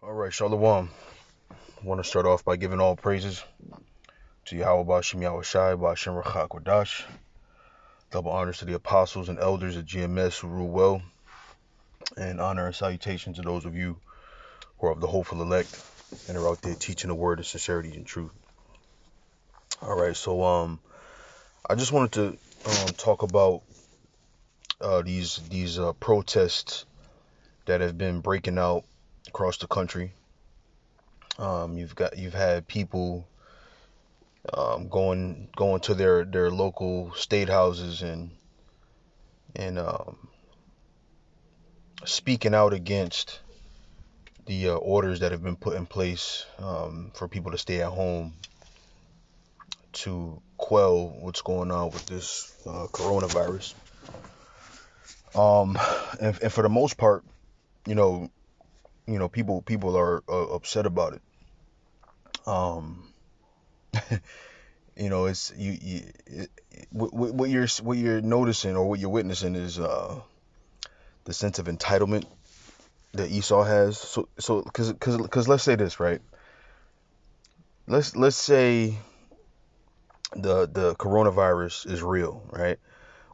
All right, Shalom. I want to start off by giving all praises to Yahweh Bashim Yahweh Shai Bashim Rachak Wadash. Double honors to the apostles and elders of GMS who rule well, and honor and salutation to those of you who are of the hopeful elect and are out there teaching the word of sincerity and truth. All right, so I just wanted to talk about these protests that have been breaking out across the country. You've had people going to their local state houses and speaking out against the orders that have been put in place for people to stay at home to quell what's going on with this coronavirus. And for the most part, you know, people are upset about it. Um, it's what you're noticing or what you're witnessing is the sense of entitlement that Esau has. So because let's say this, right? Let's say the coronavirus is real, right?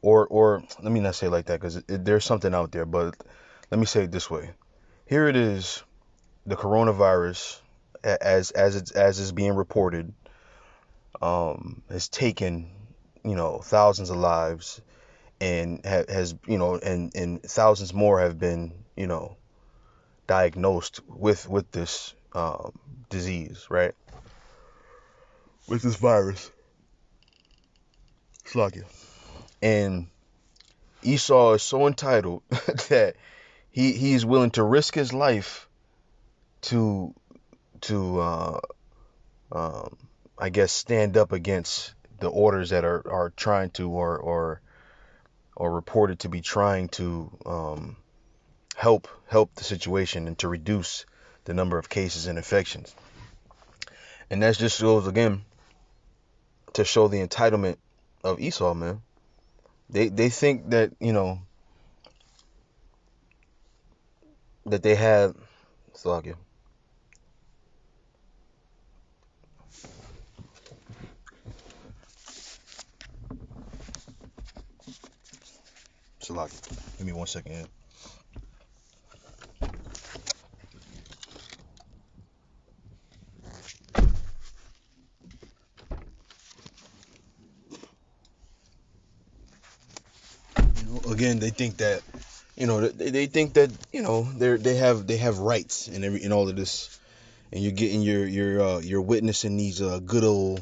Or let me not say it like that because there's something out there, but let me say it this way. Here it is, the coronavirus as it's being reported has taken thousands of lives and has and thousands more have been diagnosed with this disease, right? With this virus. Slack. And Esau is so entitled that he's willing to risk his life to to I guess stand up against the orders that are trying to or reported to be trying to help the situation and to reduce the number of cases and infections. And that just goes again to show the entitlement of Esau, man. They think that that they have Salakia. Salakia. Give me 1 second. Again, they think that they think that they have rights and in all of this, and you're getting you're witnessing these good old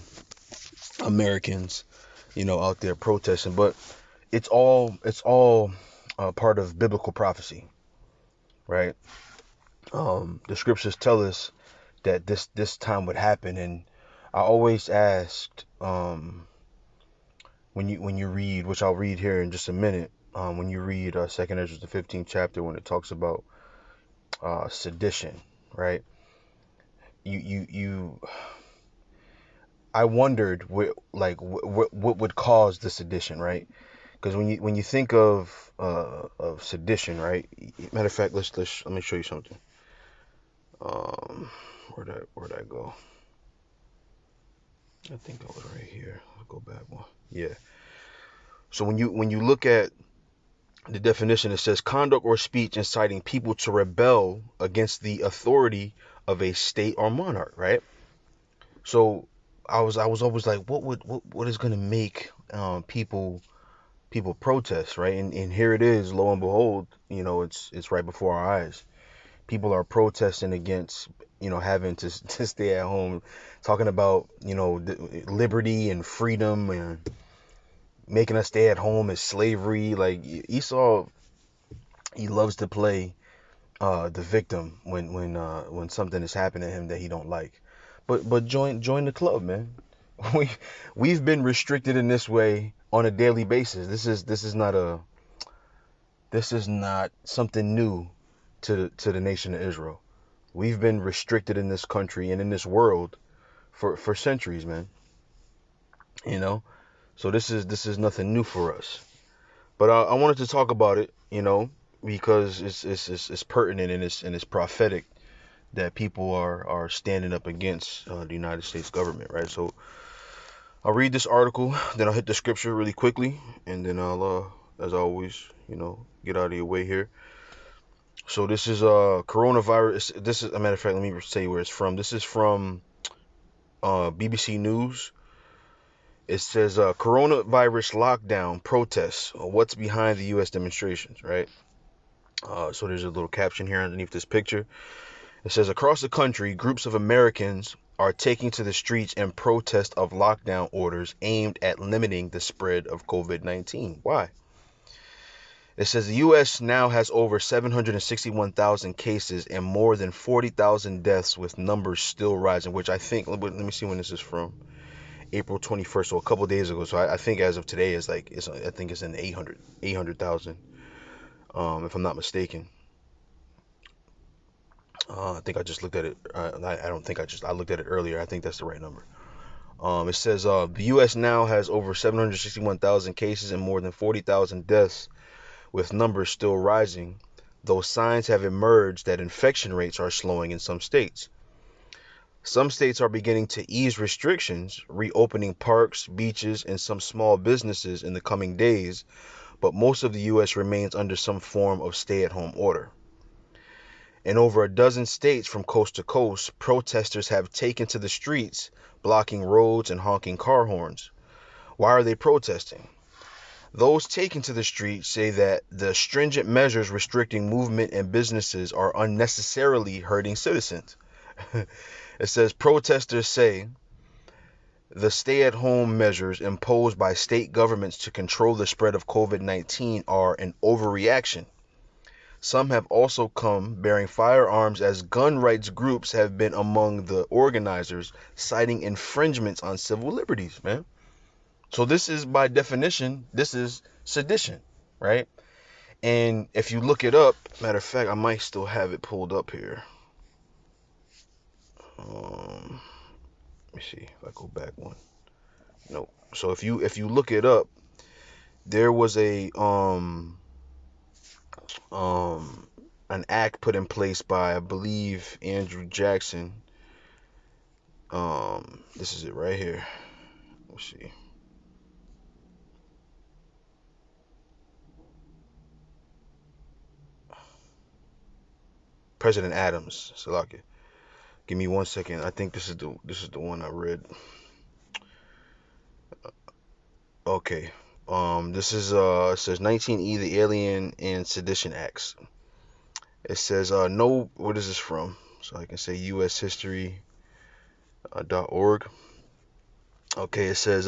Americans out there protesting, but it's all part of biblical prophecy, right? The scriptures tell us that this time would happen, and I always asked when you read, which I'll read here in just a minute, when you read Second Ezra the 15th chapter, when it talks about sedition, right? You I wondered what would cause the sedition, right? Because when you think of sedition, right? Matter of fact, let me show you something. Where'd I go? I think I was right here. I'll go back one. Yeah. So when you look at the definition, it says conduct or speech inciting people to rebel against the authority of a state or monarch, right? So I was always like, what is gonna make people protest, right? And here it is, lo and behold, it's right before our eyes. People are protesting against having to stay at home, talking about liberty and freedom and making us stay at home is slavery. Like Esau, he loves to play the victim when something is happening to him that he don't like. But join the club, man. We we've been restricted in this way on a daily basis. This is not something new to the nation of Israel. We've been restricted in this country and in this world for centuries, man. You know, so this is nothing new for us. But I wanted to talk about it, because it's pertinent and it's prophetic that people are standing up against the United States government, right? So I'll read this article, then I'll hit the scripture really quickly, and then I'll, as always, get out of your way here. So this is coronavirus. This is a matter of fact. Let me say where it's from. This is from BBC News. It says coronavirus lockdown protests. What's behind the U.S. demonstrations, right? So there's a little caption here underneath this picture. It says across the country, groups of Americans are taking to the streets in protest of lockdown orders aimed at limiting the spread of COVID-19. Why? It says the U.S. now has over 761,000 cases and more than 40,000 deaths, with numbers still rising, which I think, let me see when this is from. April 21st, so a couple days ago. So I think as of today, I think it's in 800,000, if I'm not mistaken. I think I just looked at it. I don't think I looked at it earlier. I think that's the right number. It says the U.S. now has over 761,000 cases and more than 40,000 deaths, with numbers still rising, though signs have emerged that infection rates are slowing in some states. Some states are beginning to ease restrictions, reopening parks, beaches, and some small businesses in the coming days, but most of the U.S. remains under some form of stay-at-home order. In over a dozen states from coast to coast, protesters have taken to the streets, blocking roads and honking car horns. Why are they protesting? Those taken to the streets say that the stringent measures restricting movement and businesses are unnecessarily hurting citizens. It says protesters say the stay-at-home measures imposed by state governments to control the spread of COVID-19 are an overreaction. Some have also come bearing firearms, as gun rights groups have been among the organizers, citing infringements on civil liberties, man. So this is, by definition, this is sedition, right? And if you look it up, matter of fact, I might still have it pulled up here. Let me see if I go back one. No. So if you look it up, there was an act put in place by, I believe, Andrew Jackson. This is it right here. Let's see. President Adams. Salaki. Give me 1 second. I think this is the one I read. Okay. This is it says 19E, the Alien and Sedition Acts. It says no. What is this from? So I can say ushistory.org. Okay, it says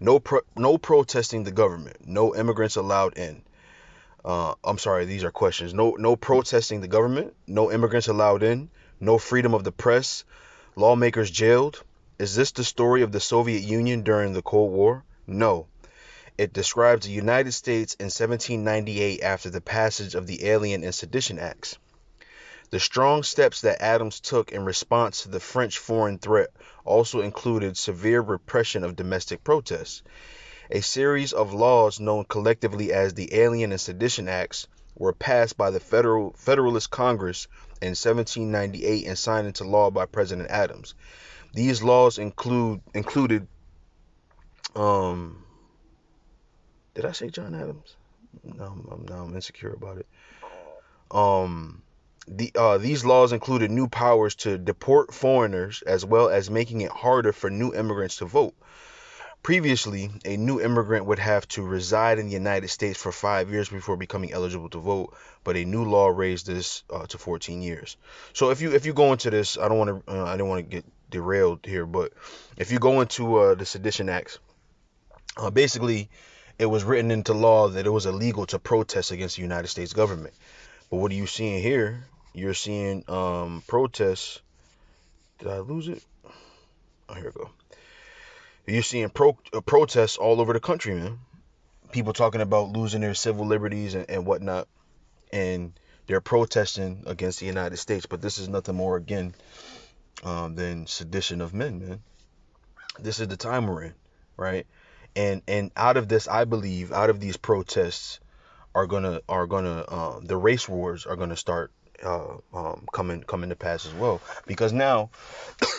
no protesting the government, no immigrants allowed in. I'm sorry, these are questions. No protesting the government, no immigrants allowed in, no freedom of the press, lawmakers jailed. Is this the story of the Soviet Union during the Cold War? No. It describes the United States in 1798 after the passage of the Alien and Sedition Acts. The strong steps that Adams took in response to the French foreign threat also included severe repression of domestic protests. A series of laws known collectively as the Alien and Sedition Acts were passed by the Federalist Congress in 1798 and signed into law by President Adams. These laws included did I say John Adams? No, I'm insecure about it. These laws included new powers to deport foreigners, as well as making it harder for new immigrants to vote. Previously, a new immigrant would have to reside in the United States for 5 years before becoming eligible to vote, but a new law raised this to 14 years. So if you go into this, I didn't want to get derailed here, but if you go into the Sedition Acts, basically it was written into law that it was illegal to protest against the United States government. But what are you seeing here? You're seeing protests. Did I lose it? Oh, here we go. You're seeing protests all over the country, man. People talking about losing their civil liberties and whatnot, and they're protesting against the United States. But this is nothing more, again, than sedition of men, man. This is the time we're in, right? And out of this, I believe, out of these protests are gonna the race wars are gonna start coming to pass as well. Because now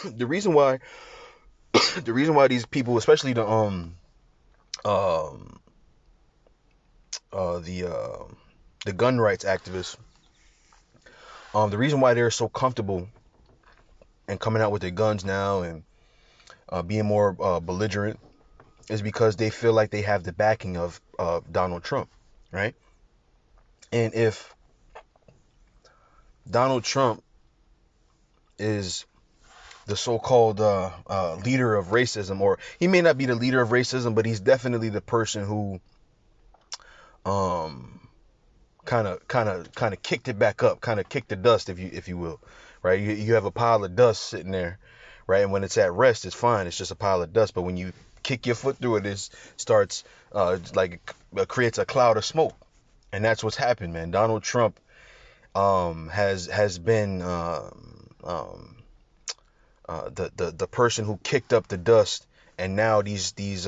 the reason why the reason why these people, especially um uh the uh the gun rights activists, the reason why they're so comfortable and coming out with their guns now and being more belligerent is because they feel like they have the backing of Donald Trump, right? And if Donald Trump is the so-called leader of racism, or he may not be the leader of racism, but he's definitely the person who um kind of kicked it back up, kind of kicked the dust, if you will, right? You have a pile of dust sitting there, right? And when it's at rest, it's fine. It's just a pile of dust. But when you kick your foot through it, it starts creates a cloud of smoke, and that's what's happened, man. Donald Trump has been the person who kicked up the dust, and now these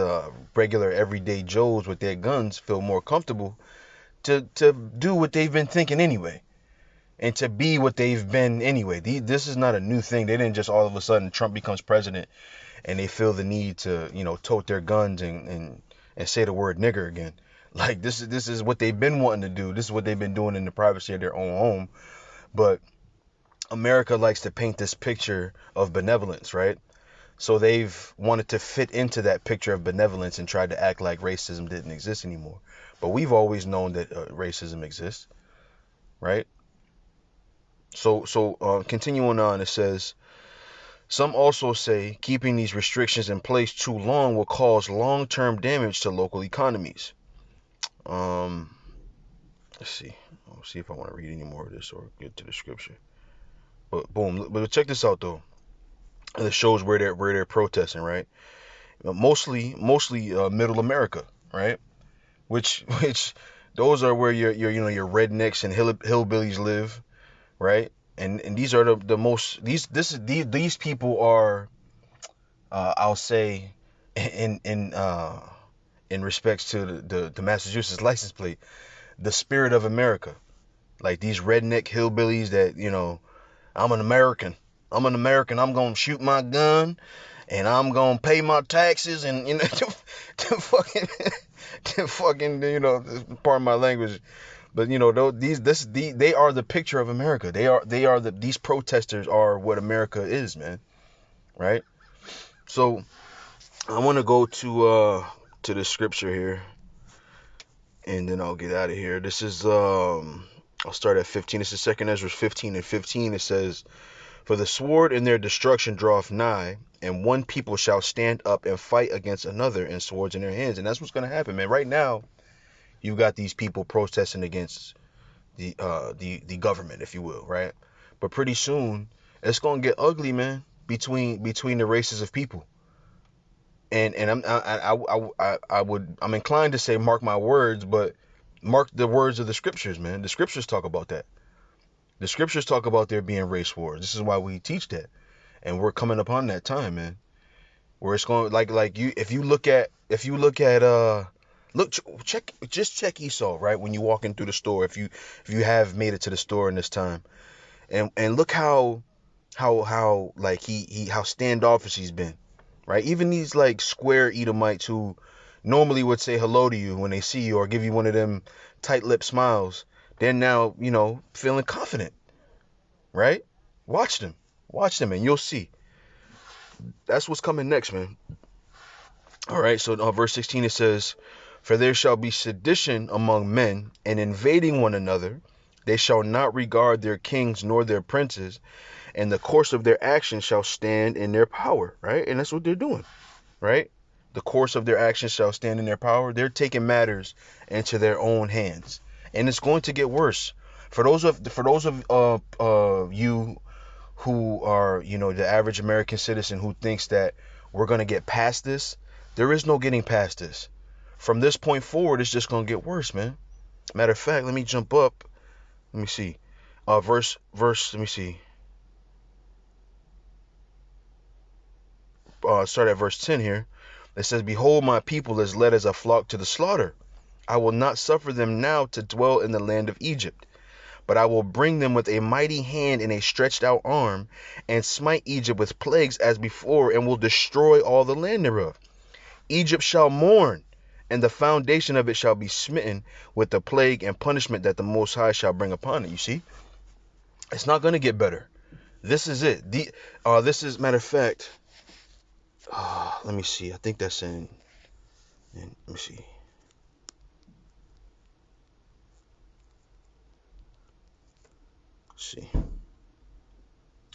regular everyday Joes with their guns feel more comfortable to do what they've been thinking anyway, and to be what they've been anyway. This is not a new thing. They didn't just all of a sudden Trump becomes president and they feel the need to, tote their guns and say the word nigger again. Like this is what they've been wanting to do. This is what they've been doing in the privacy of their own home. But America likes to paint this picture of benevolence, right? So they've wanted to fit into that picture of benevolence and tried to act like racism didn't exist anymore. But we've always known that racism exists, right? So continuing on, it says, some also say keeping these restrictions in place too long will cause long-term damage to local economies. Um, let's see. I'll see if I want to read any more of this or get to the scripture. But boom. But check this out though. And it shows where they're protesting, right? Mostly Middle America, right? Which those are where your rednecks and hillbillies live, right? And these are the most these people are I'll say in respects to the Massachusetts license plate, the spirit of America. Like these redneck hillbillies that, I'm an American. I'm an American. I'm gonna shoot my gun and I'm gonna pay my taxes and to fucking to fucking pardon my language, but they are the picture of America. These protesters are what America is, man. Right? So I want to go to the scripture here, and then I'll get out of here. This is I'll start at 15. This is 2 Ezra 15 and 15. It says, "For the sword in their destruction draweth nigh, and one people shall stand up and fight against another, and swords in their hands." And that's what's gonna happen, man. Right now, you've got these people protesting against the government, if you will, right? But pretty soon, it's gonna get ugly, man, between the races of people. And I'm inclined to say mark my words, but mark the words of the scriptures, man. The scriptures talk about that. The scriptures talk about there being race wars. This is why we teach that, and we're coming upon that time, man, where it's going like you if you look at check Esau, right? When you walk in through the store, if you have made it to the store in this time, and look how like he how standoffish he's been, right? Even these like square Edomites who normally would say hello to you when they see you or give you one of them tight-lipped smiles, they're now, feeling confident, right? Watch them. Watch them and you'll see. That's what's coming next, man. All right, so verse 16 it says, "For there shall be sedition among men, and invading one another. They shall not regard their kings nor their princes, and the course of their actions shall stand in their power," right? And that's what they're doing, right? The course of their actions shall stand in their power. They're taking matters into their own hands, and it's going to get worse. For those of you who are, the average American citizen who thinks that we're going to get past this, there is no getting past this. From this point forward, it's just going to get worse, man. Matter of fact, let me jump up. Let me see. Let me see. Start at verse 10 here. It says, "Behold, my people is led as a flock to the slaughter. I will not suffer them now to dwell in the land of Egypt. But I will bring them with a mighty hand and a stretched out arm, and smite Egypt with plagues as before, and will destroy all the land thereof. Egypt shall mourn, and the foundation of it shall be smitten with the plague and punishment that the Most High shall bring upon it. You see, it's not going to get better. This is it. This is, matter of fact, let me see. I think that's let me see. Let's see.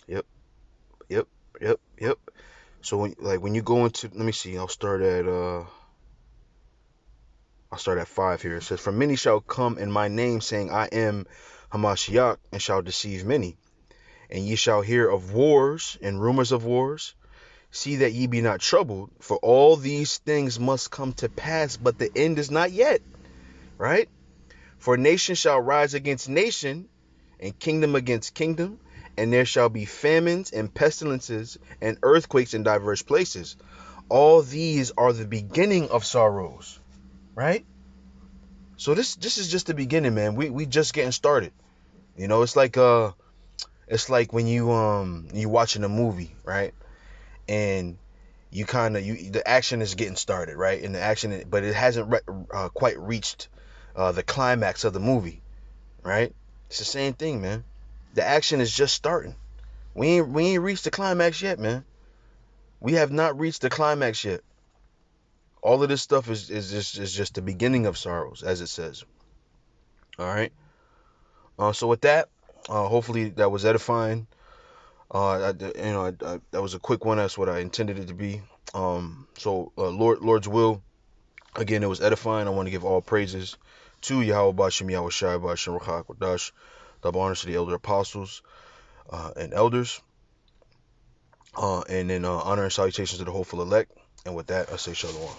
Yep, yep, yep. So when you go into, let me see. I'll start at 5 here. It says, "For many shall come in my name, saying, I am Hamashiach, and shall deceive many. And ye shall hear of wars and rumors of wars. See that ye be not troubled, for all these things must come to pass, but the end is not yet." Right? "For nation shall rise against nation, and kingdom against kingdom, and there shall be famines and pestilences and earthquakes in diverse places. All these are the beginning of sorrows." Right? So this is just the beginning, man. We just getting started. You know, it's like when you watching a movie, right? And you kind of you the action is getting started, right? And the action, but it hasn't quite reached the climax of the movie, right? It's the same thing, man. The action is just starting. We ain't reached the climax yet, man. We have not reached the climax yet. All of this stuff is just the beginning of sorrows, as it says. All right. So with that, hopefully that was edifying. That was a quick one. That's what I intended it to be. Lord's will. Again, it was edifying. I want to give all praises to Yahweh Bashem, Yahweh Shai Bashem, Rachak Wadash, double honors to the elder apostles and elders, and then honor and salutations to the hopeful elect. And with that, I say shalom.